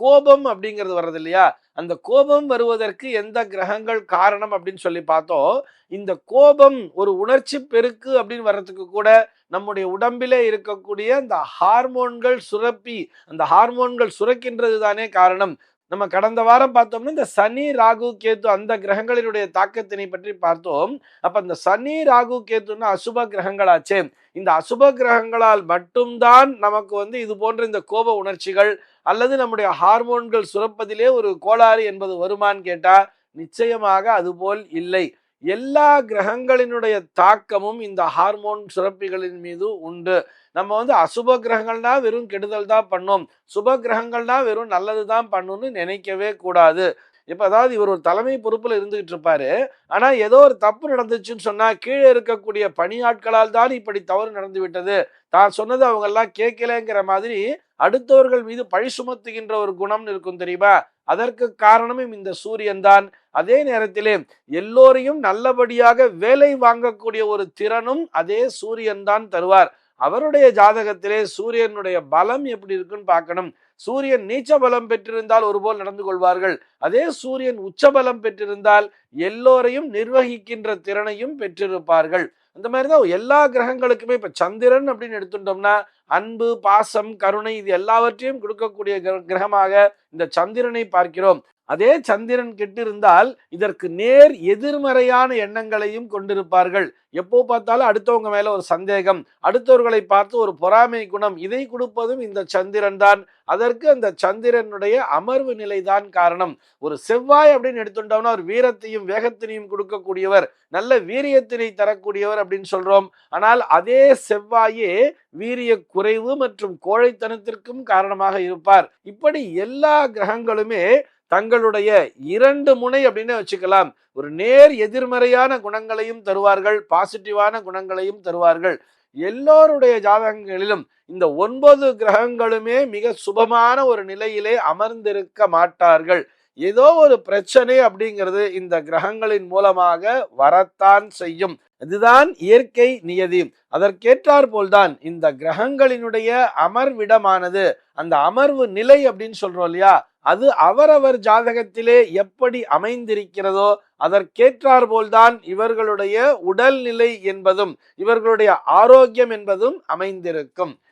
கோபம் அப்படிங்கிறது வர்றது இல்லையா, அந்த கோபம் வருவதற்கு எந்த கிரகங்கள் காரணம் அப்படின்னு சொல்லி பார்த்தோம். இந்த கோபம் ஒரு உணர்ச்சி பெருக்கு அப்படின்னு வர்றதுக்கு கூட நம்முடைய உடம்பிலே இருக்கக்கூடிய இந்த ஹார்மோன்கள் சுரப்பி, அந்த ஹார்மோன்கள் சுரக்கின்றது தானே காரணம். நம்ம கடந்த வாரம் பார்த்தோம்னா இந்த சனி, ராகு, கேது அந்த கிரகங்களினுடைய தாக்கத்தினை பற்றி பார்த்தோம். அப்ப இந்த சனி, ராகு, கேதுன்னா அசுப கிரகங்களாச்சே. இந்த அசுப கிரகங்களால் மட்டும்தான் நமக்கு இது போன்ற இந்த கோப உணர்ச்சிகள் அல்லது நம்முடைய ஹார்மோன்கள் சுரப்பதிலே ஒரு கோளாறு என்பது வருமான்னு கேட்டா நிச்சயமாக அதுபோல் இல்லை. எல்லா கிரகங்களினுடைய தாக்கமும் இந்த ஹார்மோன் சுரப்பிகளின் மீது உண்டு. நம்ம அசுப கிரகங்கள்னா வெறும் கெடுதல் தான் பண்ணும், சுப கிரகங்கள்னா வெறும் நல்லது தான் பண்ணும்னு நினைக்கவே கூடாது. இப்ப அதாவது இவர் ஒரு தலைமை பொறுப்புல இருந்துகிட்டு இருப்பாரு. ஆனா ஏதோ ஒரு தப்பு நடந்துச்சுன்னு சொன்னா கீழே இருக்கக்கூடிய பணியாட்களால் தான் இப்படி தவறு நடந்து விட்டது, தான் சொன்னது அவங்க எல்லாம் கேட்கலங்கிற மாதிரி அடுத்தவர்கள் மீது பழி சுமத்துகின்ற ஒரு குணம் இருக்கும் தெரியுமா. அதற்கு காரணமும் இந்த சூரியன் தான். அதே நேரத்திலே எல்லோரையும் நல்லபடியாக வேலை வாங்கக்கூடிய ஒரு திறனும் அதே சூரியன் தான் தருவார். அவருடைய ஜாதகத்திலே சூரியனுடைய பலம் எப்படி இருக்குன்னு பார்க்கணும். சூரியன் நீச்ச பலம் பெற்றிருந்தால் ஒருபோல் நடந்து கொள்வார்கள். அதே சூரியன் உச்ச பலம் பெற்றிருந்தால் எல்லோரையும் நிர்வகிக்கின்ற திறனையும் பெற்றிருப்பார்கள். அந்த மாதிரிதான் எல்லா கிரகங்களுக்குமே. இப்ப சந்திரன் அப்படின்னு எடுத்துட்டோம்னா அன்பு, பாசம், கருணை இது எல்லாவற்றையும் கொடுக்கக்கூடிய கிரகமாக இந்த சந்திரனை பார்க்கிறோம். அதே சந்திரன் கெட்டு இருந்தால் இதற்கு நேர் எதிர்மறையான எண்ணங்களையும் கொண்டிருப்பார்கள். எப்போ பார்த்தாலும் அடுத்தவங்க மேல ஒரு சந்தேகம், அடுத்தவர்களை பார்த்து ஒரு பொறாமை குணம், இதை கொடுப்பதும் இந்த சந்திரன் தான். அதற்கு அந்த சந்திரனுடைய அமர்வு நிலைதான் காரணம். ஒரு செவ்வாய் அப்படின்னு எடுத்துட்டோம்னா ஒரு வீரத்தையும் வேகத்தினையும் கொடுக்கக்கூடியவர், நல்ல வீரியத்தினை தரக்கூடியவர் அப்படின்னு சொல்றோம். ஆனால் அதே செவ்வாயே வீரிய குறைவு மற்றும் கோழைத்தனத்திற்கும் காரணமாக இருப்பார். இப்படி எல்லா கிரகங்களுமே தங்களுடைய இரண்டு முனை அப்படின்னு வச்சுக்கலாம். ஒரு நேர் எதிர்மறையான குணங்களையும் தருவார்கள், பாசிட்டிவான குணங்களையும் தருவார்கள். எல்லோருடைய ஜாதகங்களிலும் இந்த 9 கிரகங்களுமே மிக சுபமான ஒரு நிலையிலே அமர்ந்திருக்க மாட்டார்கள். ஏதோ ஒரு பிரச்சனை அப்படிங்கிறது இந்த கிரகங்களின் மூலமாக வரத்தான் செய்யும். இதுதான் இயற்கை நியதி. அதற்கேற்றார் போல்தான் இந்த கிரகங்களினுடைய அமர்விடமானது, அந்த அமர்வு நிலை அப்படின்னு சொல்றோம் இல்லையா, அது அவரவர் ஜாதகத்திலே எப்படி அமைந்திருக்கிறதோ அதற்கேற்றார் போல்தான் இவர்களுடைய உடல்நிலை என்பதும் இவர்களுடைய ஆரோக்கியம் என்பதும் அமைந்திருக்கும்.